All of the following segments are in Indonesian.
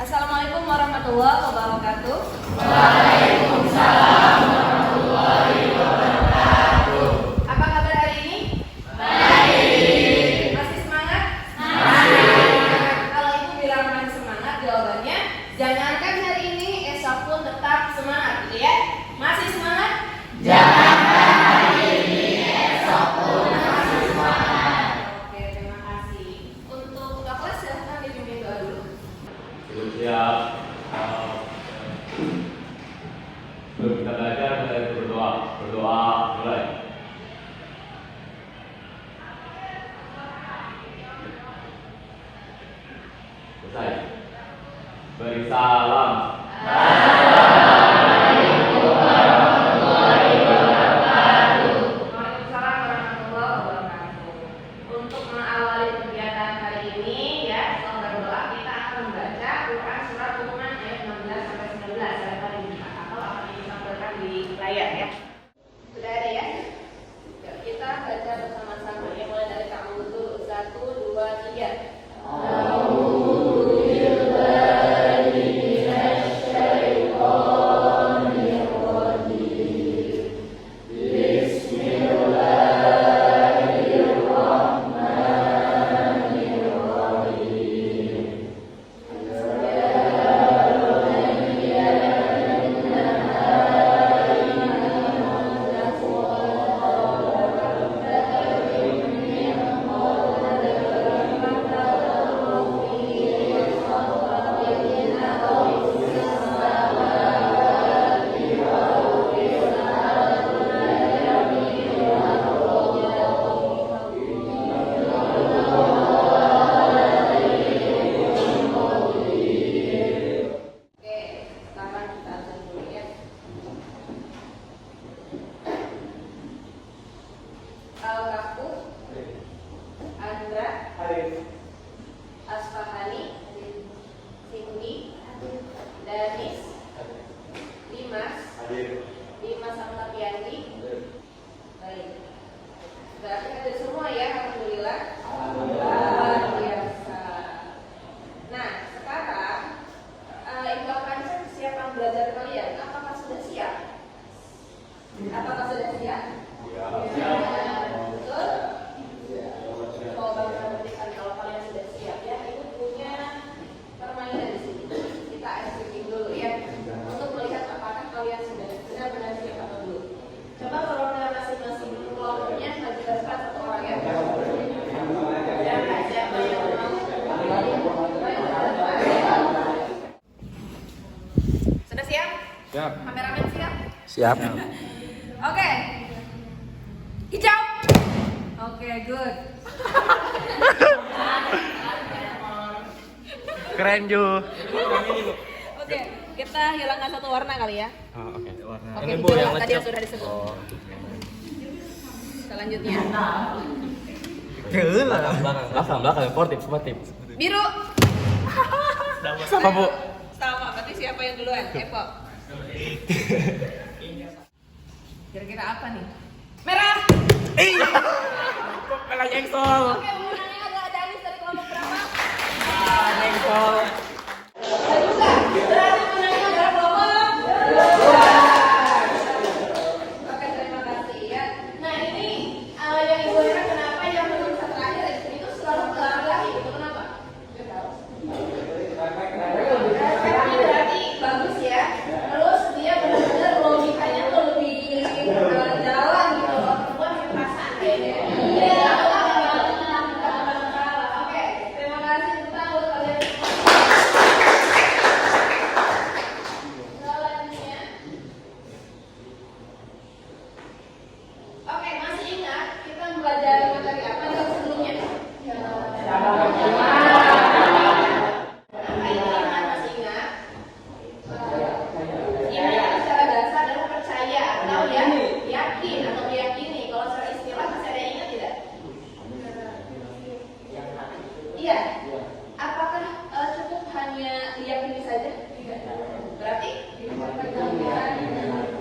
Assalamualaikum warahmatullahi wabarakatuh. Waalaikumsalam warahmatullahi wabarakatuh. Apa kabar hari ini? Baik. Masih semangat? Masih. Kalau ibu bilang masih semangat, jawabannya jangankan hari ini, esok pun tetap semangat, gitu ya? Masih semangat? Jangankan hari ini, esok pun masih semangat. Oke, terima kasih. Untuk Kak kelas silahkan dipimpin doa dulu. Siap. Sebelum kita belajar, kita berdoa. Berdoa mulai. Selesai. Beri salam. Waalaikumsalam warahmatullahi wabarakatuh. Untuk mengawali kegiatan hari ini, ya, setelah berdoa kita akan membaca Quran surat Luqman ayat 16 sampai 19. Saya akan dibuka atau akan disampaikan di layar, ya. Sudah ada ya? Yuk, kita baca bersama-sama. Ya, mulai dari ta'awudzu 1, 2, 3. Oke, sekarang kita azan dulu ya. Al-Kafu, Andra, Asfahani, Cindy, Danis, Dimas Samtapiandi. Baik. Berarti ada semua ya, alhamdulillah. Luar biasa. Nah, sekarang Ibu akan cek kesiapan belajar kalian. Apakah sudah siap? Apakah sudah siap? Betul? Oh, berikan kalau kalian sudah siap ya. Ibu punya permainan di sini. Kita icing dulu ya. Untuk melihat apakah kalian sudah benar-benar siap atau belum. Coba kalau masing-masing kelompoknya maju ke depan satu orang ya. Siapa yang mau? Sudah siap? Siap. Kameramen siap? Siap. Oke. Hijau. Oke, good. Keren Ju. Oke, kita hilangkan satu warna kali ya. Oh, oke. Oke, hijau tadi yang sudah disebut. Selanjutnya. Belakang, sportif. Biru. Sama Bu. Sama, berarti siapa yang duluan? Evo. Kira-kira apa nih? Merah. Merah nyengsol. Oke, pemenangnya ada Anis dari kelompok berapa? Nyengsol. Juga. Berarti pemenangnya adalah kelompok. Oke, terima kasih ya. Nah, ini yang Ibu heran kenapa yang penulisan terakhir di sini itu selalu berlari-lari gitu, kenapa? Ini berarti bagus ya. Terus dia benar-benar logikanya tuh lebih jalan gitu loh. Perempuan pakai perasaan kayaknya. Iya. Oke, terima kasih tentang buat kalian semua. Selanjutnya. Oke, masih ingat kita mempelajari materi apa yang sebelumnya? Masih ingat? Ini secara dasar adalah percaya atau ya yakin atau meyakini. Kalau secara istilah masih ada yang ingat tidak? Iya. Apakah cukup hanya diyakini saja? Tidak. Berarti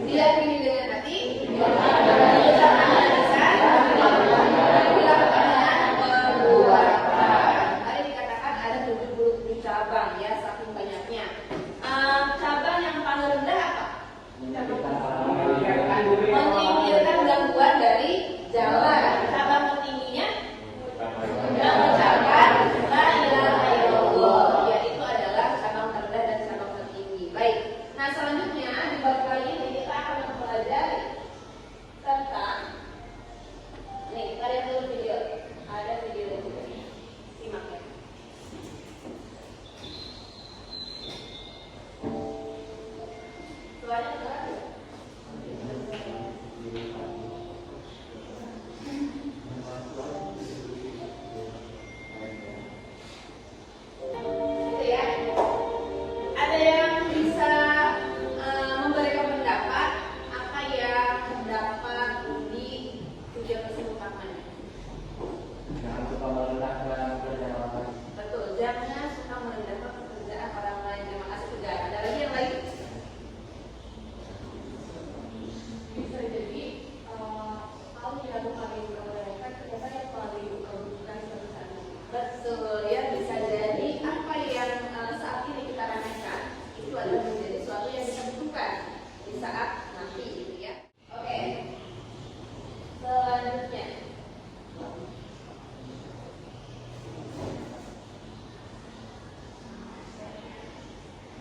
diyakini dengan hati, diucapkan dengan lisan, dilakukan dengan perbuatan. Tadi dikatakan ada 77 cabang ya, saking banyaknya. menyingkirkan gangguan dari jalan. Cabang tertingginya mengucapkan la ilaha illallah, yaitu adalah cabang terendah dan cabang tertinggi. Baik. Nah, selanjutnya di bab kali ini kita akan mempelajari tentang nih, ada dulu video. Ada video juga. Simak ya. Suaranya kedengaran nggak? Gitu ya. Ada yang bisa memberikan pendapat apa yang terdapat di video tersebut utamanya? Jangan suka merendahkan pekerjaan orang lain. Betul, jangan suka merendahkan pekerjaan orang lain. Terima kasih pekerjaan. Ada lagi yang lain? Bisa jadi kalau tidak bukan mereka ternyata yang paling bukan sebesar. Betul ya, bisa jadi apa yang saat ini kita remehkan itu adalah menjadi sesuatu yang bisa dibutuhkan di saat nanti gitu ya. Oke. Selanjutnya.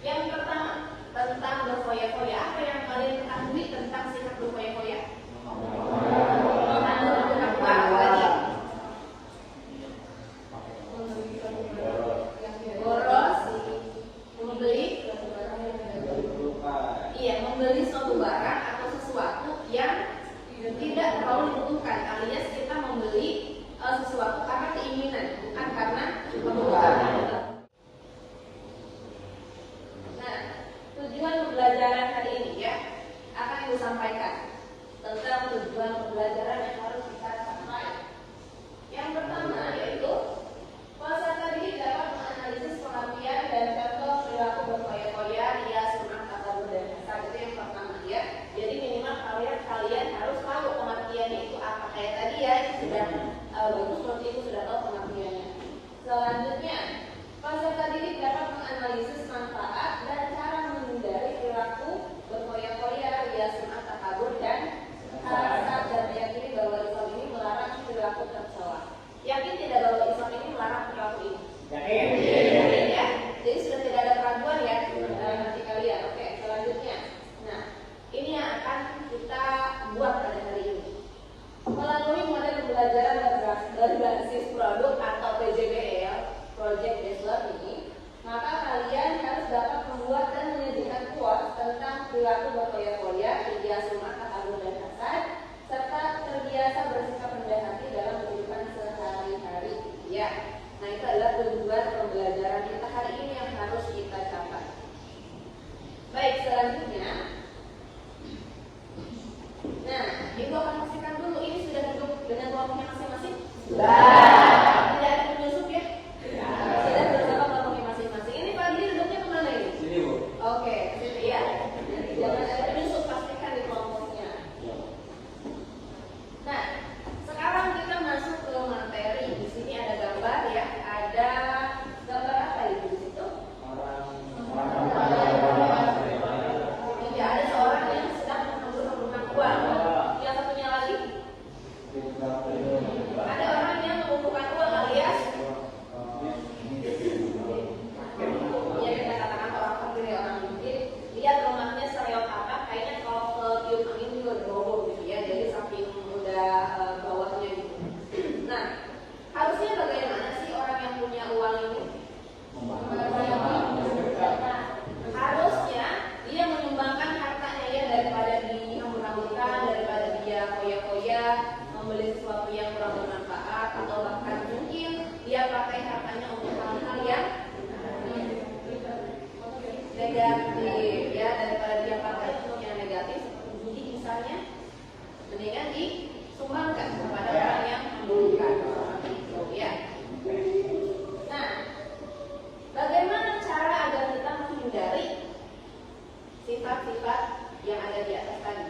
Yang pertama, tentang berfoya-foya. Apa yang kalian ketahui tentang sikap berfoya-foya? Boros, membeli suatu barang atau sesuatu yang tidak terlalu dibutuhkan, alias kita membeli sesuatu karena keinginan, bukan karena kebutuhan. Nah, tujuan pembelajaran hari ini ya akan Ibu sampaikan tentang tujuan pembelajaran yang harus kita capai. Yang pertama yaitu peserta didik dapat menganalisis pengertian dan contoh perilaku berfoya-foya, rias, sunnah, takabur, dan hasad. Itu yang pertama ya. Jadi minimal kalian harus tahu pengertiannya itu apa. Kayak tadi ya, itu sudah bagus seperti itu sudah tahu pengertiannya. Selanjutnya, peserta didik dapat menganalisis manfaat dan cara menghindari perilaku berfoya-foya, rias, sunnah, takabur, dan hasad, dan meyakini bahwa Islam ini melarang perilaku tercela. Yakin tidak bahwa Islam ini melarang perilaku ini? Yakin ya. Jadi sudah tidak ada keraguan ya dalam hati kalian. Oke, selanjutnya. Nah, ini yang akan kita buat pada hari ini. Melalui model pembelajaran berbasis produk atau PJBL, Project Based Learning, maka kalian harus dapat membuat dan menyajikan quotes tentang perilaku berfoya-foya, rias, sunnah, takabur, dan hasad, serta terbiasa bersikap rendah hati dalam kehidupan sehari-hari. Ya, nah itu adalah tujuan pembelajaran kita hari ini yang harus kita capai. Baik, selanjutnya. Nah, Ibu akan pastikan dulu ini sudah duduk dengan kelompoknya masing-masing. Tidak ada penyusup ya? Sudah bersama kelompoknya masing-masing. Ini Fadli duduknya kemana ini? Sini, Bu. Oke, situ ya. Jangan ada penyusup, pastikan di kelompoknya. Nah, sekarang kita masuk ke materi. Di sini ada gambar ya. Ada gambar apa itu di situ? Iya, ada seorang yang sedang mengumpulkan uang. Yang satunya lagi ada orang yang mengumpulkan uang alias ya kita katakan orang fakir ya, orang miskin. Lihat rumahnya sereot apa, kayaknya kalau ke tiup angin juga udah roboh gitu ya. Jadi saking udah bawahnya gitu. Nah, harusnya bagaimana sih orang yang punya uang ini? Harusnya dia menyumbangkan hartanya ya, daripada dihambur-hamburkan, daripada dia foya-foya membeli sesuatu yang kurang bermanfaat, atau bahkan mungkin dia pakai hartanya untuk hal-hal yang negatif ya, daripada dia pakai untuk yang negatif seperti judi misalnya, mendingan disumbangkan kepada orang yang membutuhkan itu ya. Nah, bagaimana cara agar kita menghindari sifat-sifat yang ada di atas tadi?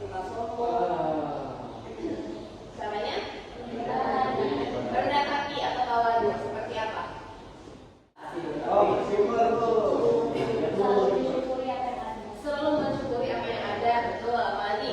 Sifat sombong, caranya rendah hati atau tawadhu, seperti apa? Selalu mensyukuri apa yang ada, betul. Apalagi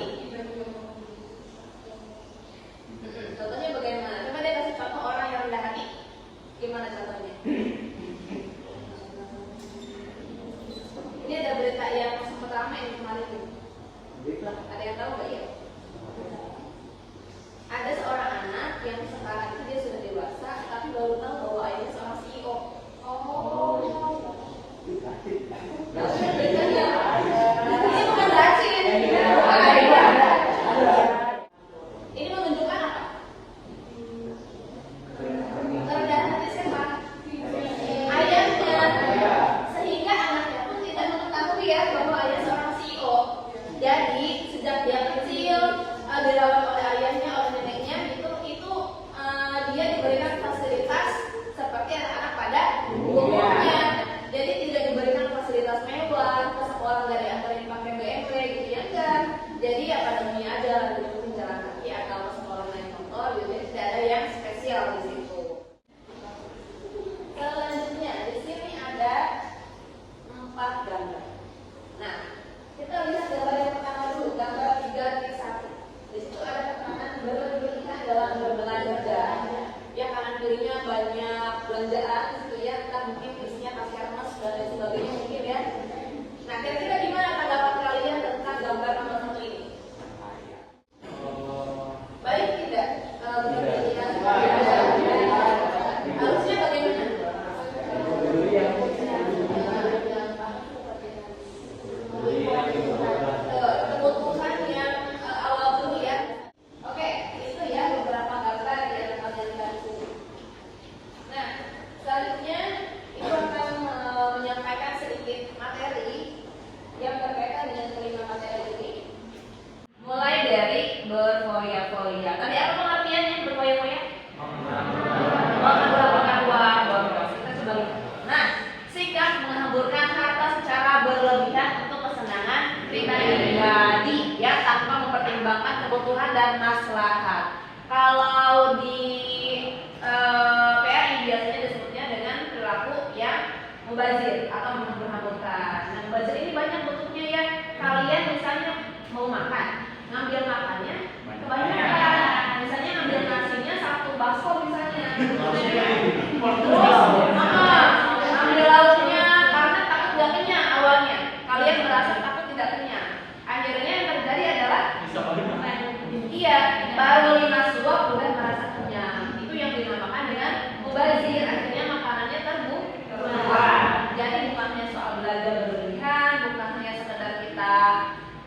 kebutuhan dan maslahat. Kalau di PRI biasanya disebutnya dengan perilaku yang mubazir atau menghambur-hamburkan. Nah, mubazir ini banyak bentuknya ya. Kalian misalnya mau makan, ngambil makannya kebanyakan. Misalnya ngambil nasinya satu bakso misalnya. Terus, ngambil lauknya karena takut gak kenyang awalnya. Kalian merasa takut tidak kenyang. Akhirnya yang terjadi adalah iya, baru 5 suap udah merasa kenyang. Itu yang dinamakan dengan mubazir. Akhirnya makanannya terbuang. Jadi bukan hanya soal belajar berlebihan, bukan hanya sekedar kita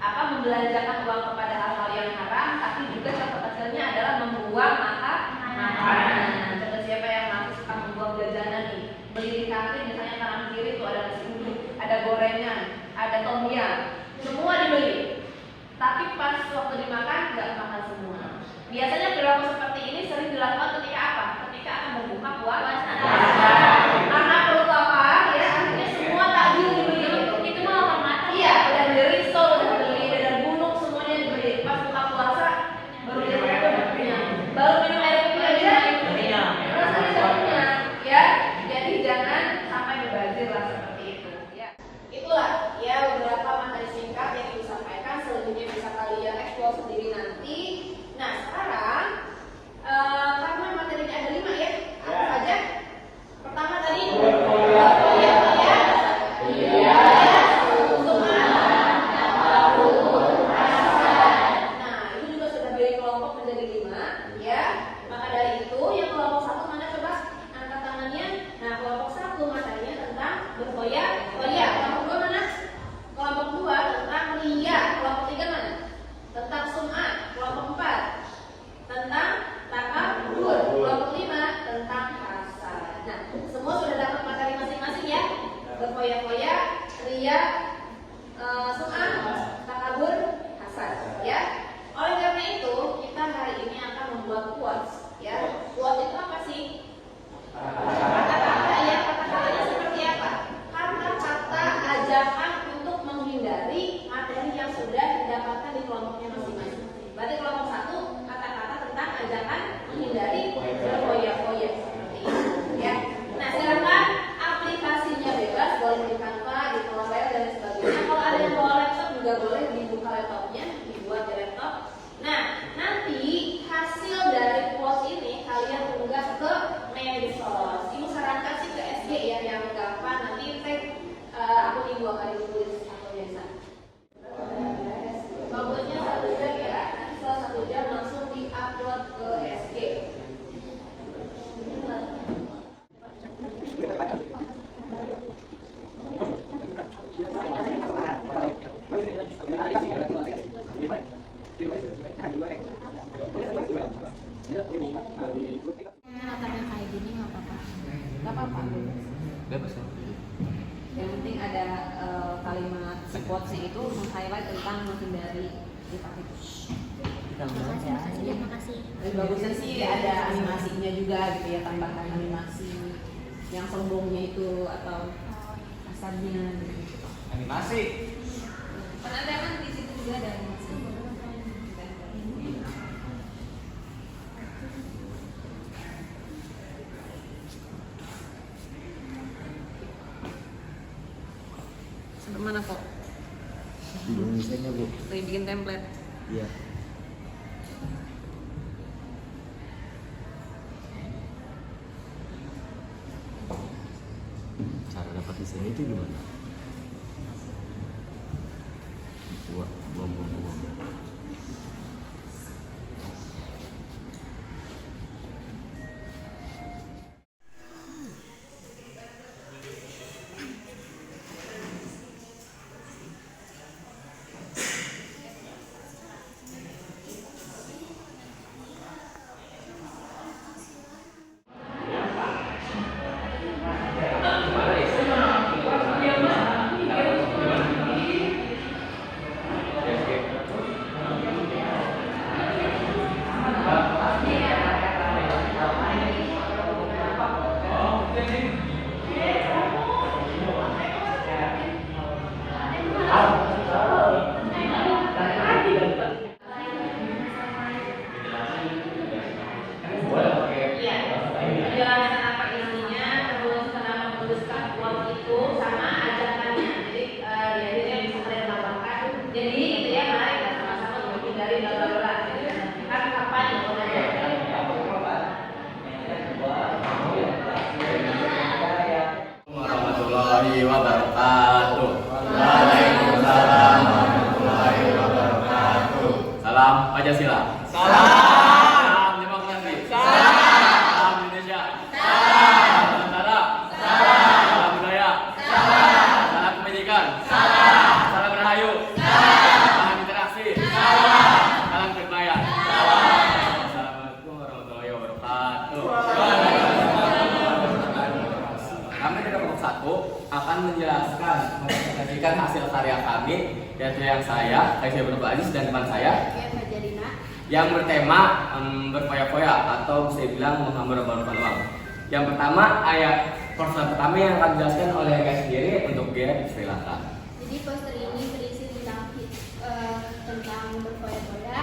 membelanjakan uang kepada hal-hal yang haram, tapi juga contoh kecilnya adalah membuang makanan. Coba siapa yang masih suka membuang jajanan nih? Beli di kantin misalnya kanan kiri tuh ada nasi uduk, ada gorengan, ada tom yum, semua dibeli. Tapi pas waktu dimakan nggak makan semua. Biasanya perilaku seperti ini sering dilakukan ketika apa? Ketika akan berbuka puasa. Karena perut lapar, ya akhirnya semua takjil dibeli. Itu mah mata. Iya, udah beli risol, udah beli dadar gunung, semuanya dibeli. Pas buka puasa baru kenyang. Baru minum air putih aja rasanya udah kenyang. Ya, jadi jangan sampai mubazir lah seperti itu. Ya, itulah ya beberapa materi singkat yang disampaikan. Selebihnya bisa kalian eksplor sendiri nanti. Nah sekarang karena materinya ada 5 ya, apa saja? Pertama tadi nah itu juga sudah beri kelompok menjadi 5 ya. Maka dari itu yang kelompok 1 mana coba angkat tangannya. Nah kelompok 1 materinya tentang berfoya-foya. Kelompok 2 mana? Kelompok 2 tentang riya. Kelompok 3 mana? Tentang sum'ah. Kelompok 4 tentang takabur. Kelompok 5 tentang hasad. Nah, semua sudah dapat materi masing-masing ya. Berfoya-foya, riya, sum'ah, takabur, hasad ya. Oleh karena itu, kita hari ini akan membuat quotes ya. Quotes itu apa sih? Kata-kata ya. Kata-katanya seperti apa? Kata-kata ajakan untuk menghindari materi yang sudah didapatkan di kelompoknya masing-masing. Berarti kelompok 1 kata-kata tentang ajakan menghindari berfoya-foya seperti itu ya. Nah silakan aplikasinya bebas, boleh di Canva, di Corel dan sebagainya. Kalau ada yang bawa laptop juga boleh dibuka laptopnya, dibuat di laptop. Nah nanti hasil dari quotes ini kalian unggah ke medsos. Ibu sarankan sih ke SG ya yang gampang. Nanti akun ibu akan ditulis atau biasa. Bagusnya 1 jam ya. Setelah 1 jam langsung di-upload ke SG. Natanya kayak gini nggak apa-apa. Nggak apa-apa. Bebas ya. Yang penting ada kalimat quotes itu meng-highlight tentang menghindari sifat itu. Makasih. Lebih bagusnya sih ada animasinya juga gitu ya, tambahan animasi yang sombongnya itu atau asalnya gitu. Animasi. Kan ada kan di situ juga ada animasi. Sampai mana kok? Bingung misalnya Bu. Lagi bikin template. Iya. Cara dapat desain itu gimana? Buang. Salam Pancasila. Salam. Salam demokrasi. Salam Indonesia. Salam Nusantara. Salam budaya. Salam pendidikan. Salam rahayu. Salam interaksi. Salam kedamaian. Assalamualaikum warahmatullahi wabarakatuh. Kami dari kelompok 1 akan menjelaskan mempresentasikan hasil karya kami, yaitu yang saya, Kaisya Ibnu Aziz, dan teman saya yang bertema berfoya-foya atau bisa dibilang menghambar-hambarkan uang. Yang pertama, poster pertama yang akan dijelaskan oleh Gia sendiri. Untuk Gia, silakan. Jadi poster ini berisi tentang berfoya-foya.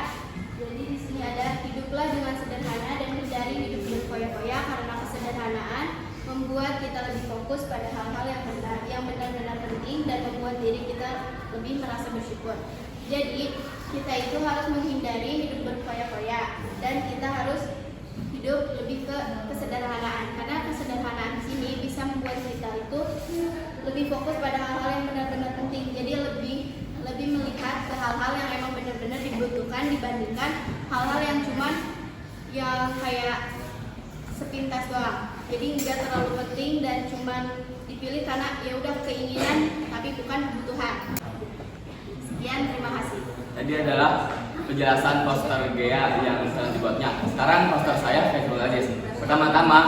Jadi di sini ada hiduplah dengan sederhana dan hindari hidup berfoya-foya karena kesederhanaan membuat kita lebih fokus pada hal-hal yang benar-benar penting dan membuat diri kita lebih merasa bersyukur. Jadi kita itu harus menghindari hidup berfoya-foya dan kita harus hidup lebih ke kesederhanaan, karena kesederhanaan di sini bisa membuat kita itu lebih fokus pada hal-hal yang benar-benar penting. Jadi lebih melihat ke hal-hal yang emang benar-benar dibutuhkan dibandingkan hal-hal yang cuman yang kayak sepintas doang. Jadi nggak terlalu penting dan cuman dipilih karena ya udah keinginan tapi bukan kebutuhan. Sekian, terima kasih. Tadi adalah penjelasan poster Gia yang sedang dibuatnya. Sekarang poster saya kayak Aziz. Pertama-tama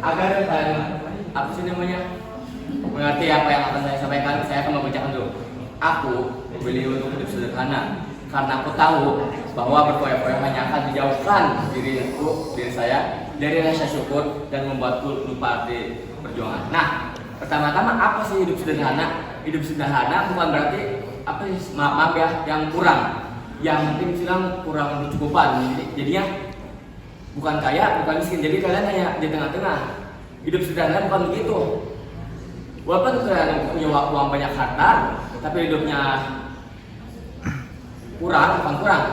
agar kalian mengerti apa yang akan saya sampaikan, saya akan membacakan dulu. Aku memilih untuk hidup sederhana karena aku tahu bahwa berfoya-foya hanya akan menjauhkan diri saya dari rasa syukur dan membuatku lupa arti perjuangan. Nah, pertama-tama apa sih hidup sederhana? Hidup sederhana bukan berarti maaf ya, yang kurang, yang mungkin bilang kurang berkecukupan. Jadinya bukan kaya, bukan miskin. Jadi kalian hanya di tengah-tengah. Hidup sederhana bukan begitu. Walaupun kalian punya uang banyak harta, tapi hidupnya bukan kurang,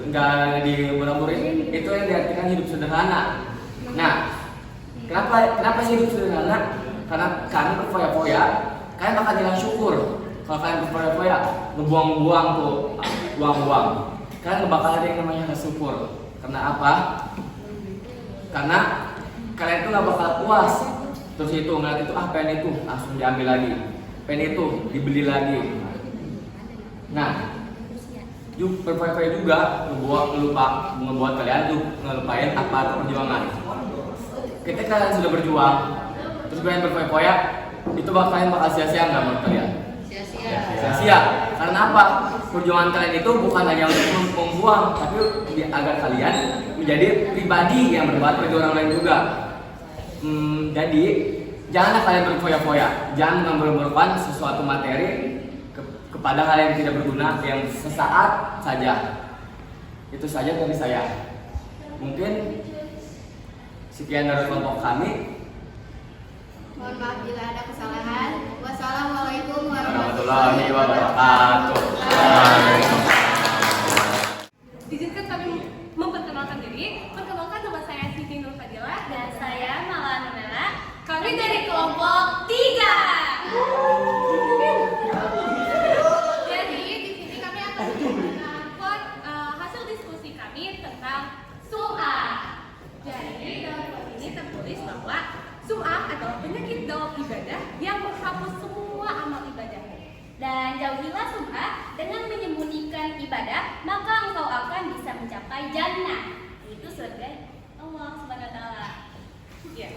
nggak dimurah-murahin. Itu yang diartikan hidup sederhana. Nah, kenapa sih hidup sederhana? Karena kalian berfoya-foya, kalian bakal hilang syukur. Kalau kalian berfoya-foya, ngebuang-buang tuh uang-uang, kalian nggak bakal ada yang namanya syukur. Karena apa? Karena kalian tuh nggak bakal puas. Terus itu ngeliat itu, pen itu langsung diambil lagi, pen itu dibeli lagi. Nah, berfoya-foya juga ngebuat kalian tuh ngelupain apa perjuangan. Ketika kalian sudah berjuang, terus kalian berfoya-foya, itu kalian bakal sia-sia nggak menurut kalian? Sia-sia. Karena apa? Perjuangan kalian itu bukan hanya untuk membuang, tapi agar kalian menjadi pribadi yang berbuat bagi orang lain juga. Jadi janganlah kalian berfoya-foya, jangan mengambil sesuatu materi kepada hal yang tidak berguna, yang sesaat saja. Itu saja dari saya. Mungkin sekian dari kelompok kami. Mohon maaf bila ada kesalahan. Wassalamualaikum Warahmatullahi wabarakatuh. Izinkan kami memperkenalkan diri. Perkenalkan, nama saya Siti Nur Fadilah dan saya Mala Nurmela. Kami dari kelompok 3. Jadi di sini kami akan menyampaikan hasil diskusi kami tentang sum'ah. Jadi dalam buku ini tertulis bahwa sum'ah adalah penyakit dalam ibadah yang menghapus semua amal ibadahmu. Dan jauhilah sum'ah dengan menyembunyikan ibadah, maka engkau akan bisa mencapai jannah, itu surga Allah Subhanahu wa taala. Ya,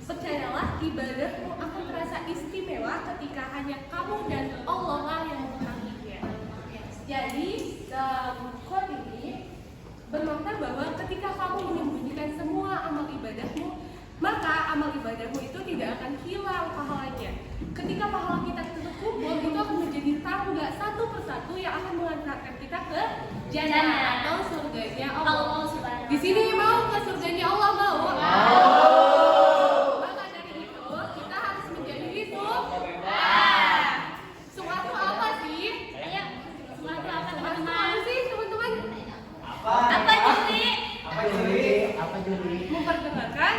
percayalah ibadahmu akan terasa istimewa ketika hanya kamu dan Allah lah yang mengetahuinya. Jadi dalam quote ini bermakna bahwa ketika kamu menyembunyikan semua amal ibadahmu, maka amal ibadahmu itu tidak akan hilang pahalanya. Ketika pahala kita terkumpul, itu akan menjadi tangga satu persatu yang akan mengantarkan kita ke jannah atau surganya Allah. Di sini mau ke surganya Allah, mau? Maka dari itu kita harus menjadi sum'ah itu apa sih? Ayo, sum'ah itu apa Sum'ah itu teman-teman? apa sih teman-teman? Apa juri? Memperdengarkan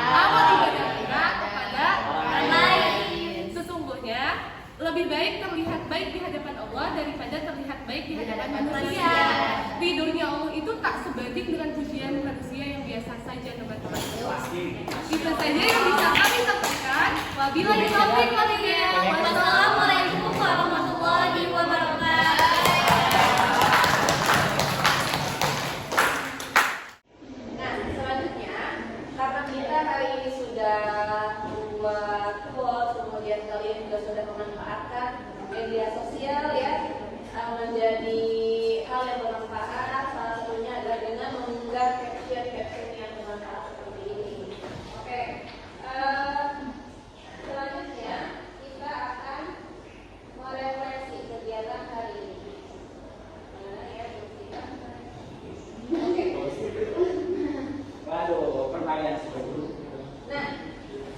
Amal ibadah kita kepada orang lain. Sesungguhnya lebih baik terlihat baik di hadapan Allah daripada terlihat baik di hadapan manusia. ridhonya Allah itu tak sebanding dengan pujian manusia yang biasa saja, teman-teman. Itu saja yang bisa kami sampaikan. Wabillahi taufiq wal hidayah. Wassalamualaikum warahmatullahi wabarakatuh. Nah, selanjutnya karena kita hari ini sudah membuat quotes, kemudian kalian juga sudah memanfaatkan media sosial ya menjadi hal yang bermanfaat. Salah satunya adalah dengan mengunggah caption yang bermanfaat seperti ini. Oke, selanjutnya kita akan merefleksi kegiatan hari ini. Mana ya, Oke. Waduh, pertanyaan sebelum. Nah,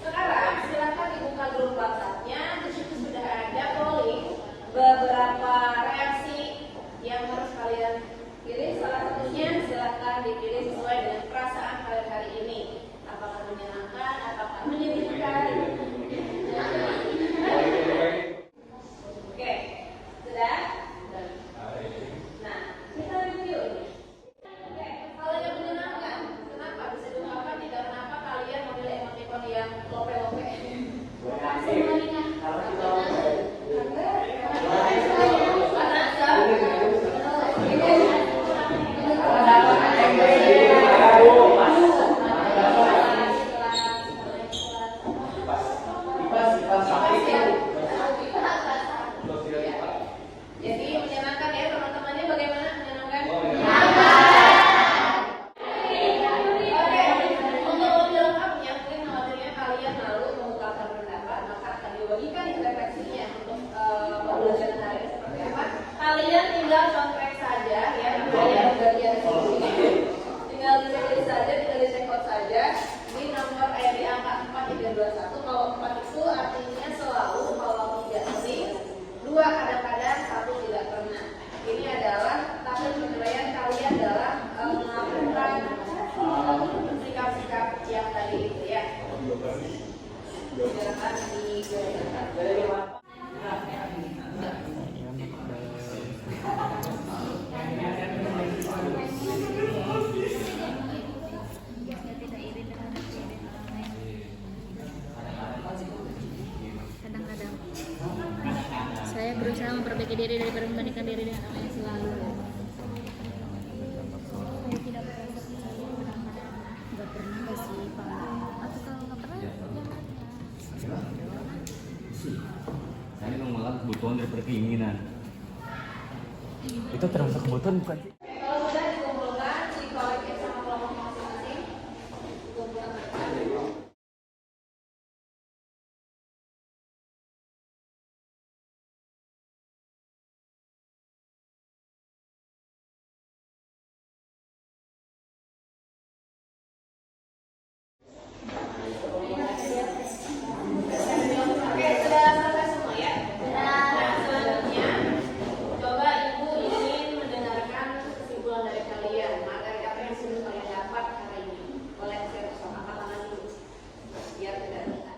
sekarang silakan dibuka grup WhatsApp-nya. Di situ sudah ada polling beberapa reaksi yang harus kalian pilih. Salah satunya silakan dipilih sesuai dengan perasaan kalian hari ini. Apakah menyenangkan, apakah menyedihkan? Oke, sudah? Nah, kita review ini. Oke, kalau yang menyenangkan, kenapa bisa diungkapkan tidak kenapa kalian memilih emoticon yang lope-lope? Kalau kita Jadi menyenangkan ya teman-temannya, bagaimana menyenangkan? Oke, untuk lebih lengkapnya mungkin khawatirnya kalian lalu mengungkapkan pendapat, maka akan dibagikan refleksinya untuk pembelajaran hari ini seperti apa. Kalian tinggal contrek saja ya, namanya bagian sini. Tinggal dipilih saja, tinggal di-check-out saja di nomor di angka 4321. Kalau 4 itu artinya selalu, kalau 3 sering, 2 kadang-kadang, 1 tidak pernah. Ini adalah tahap penilaian kalian dalam melakukan sikap-sikap yang tadi itu ya. Silakan dijalankan. Kadang-kadang saya berusaha memperbaiki diri daripada membandingkan diri dengan orang yang selalu. Saya tidak merasa nggak pernah nggak sih Pak? Atau kalau nggak pernah Saya memang malah kebutuhan daripada keinginan. Itu termasuk kebutuhan bukan sih? Kalau sudah dikumpulkan di kolektif sama kelompok masing-masing, kumpulkan. Oke, sudah selesai semua ya? Nah, selanjutnya coba Ibu ingin mendengarkan kesimpulan dari kalian, materi apa yang sudah kalian dapat hari ini. Boleh saya bersama angkat tangan dulu, biar tidak terlihat.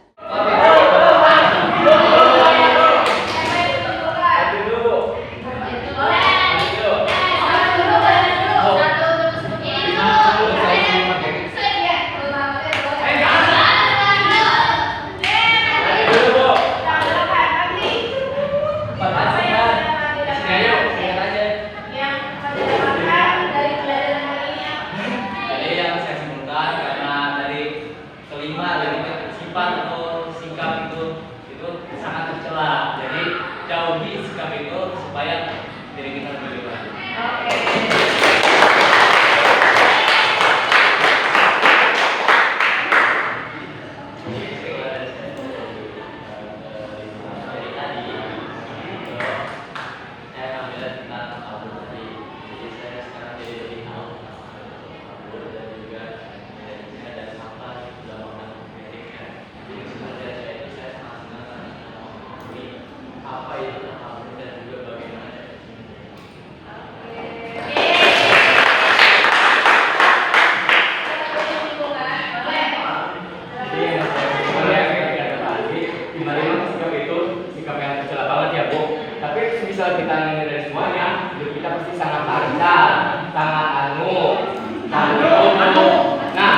Tapi misal kita nilai dari semuanya, hidup kita pasti sangat lancar. sangat anu. Nah,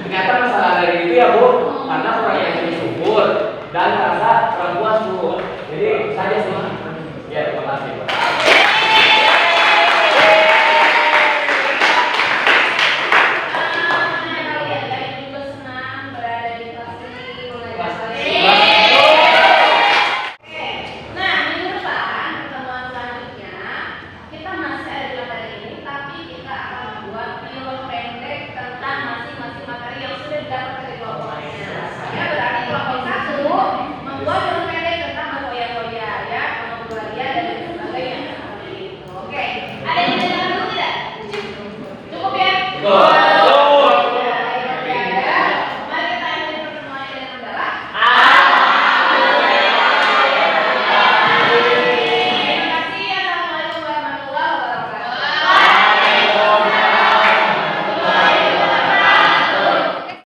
ternyata masalah dari itu ya Bu, karena kurang yakin syukur dan rasa kurang puas Bu. Jadi saja sih. Ya, terima kasih. Kalian juga senang berada di kelas ini mengajar. Oke, nah minggu depan pertemuan selanjutnya kita masih ada di materi ini, tapi kita akan membuat film pendek tentang masing-masing materi yang sudah didapat dari kelompoknya. Ya berarti kelompok 1 membuat film pendek tentang berfoya-foya, ya, pengeluaran dan lain sebagainya. Oke, ada yang ditanyakan dulu tidak? Cukup ya?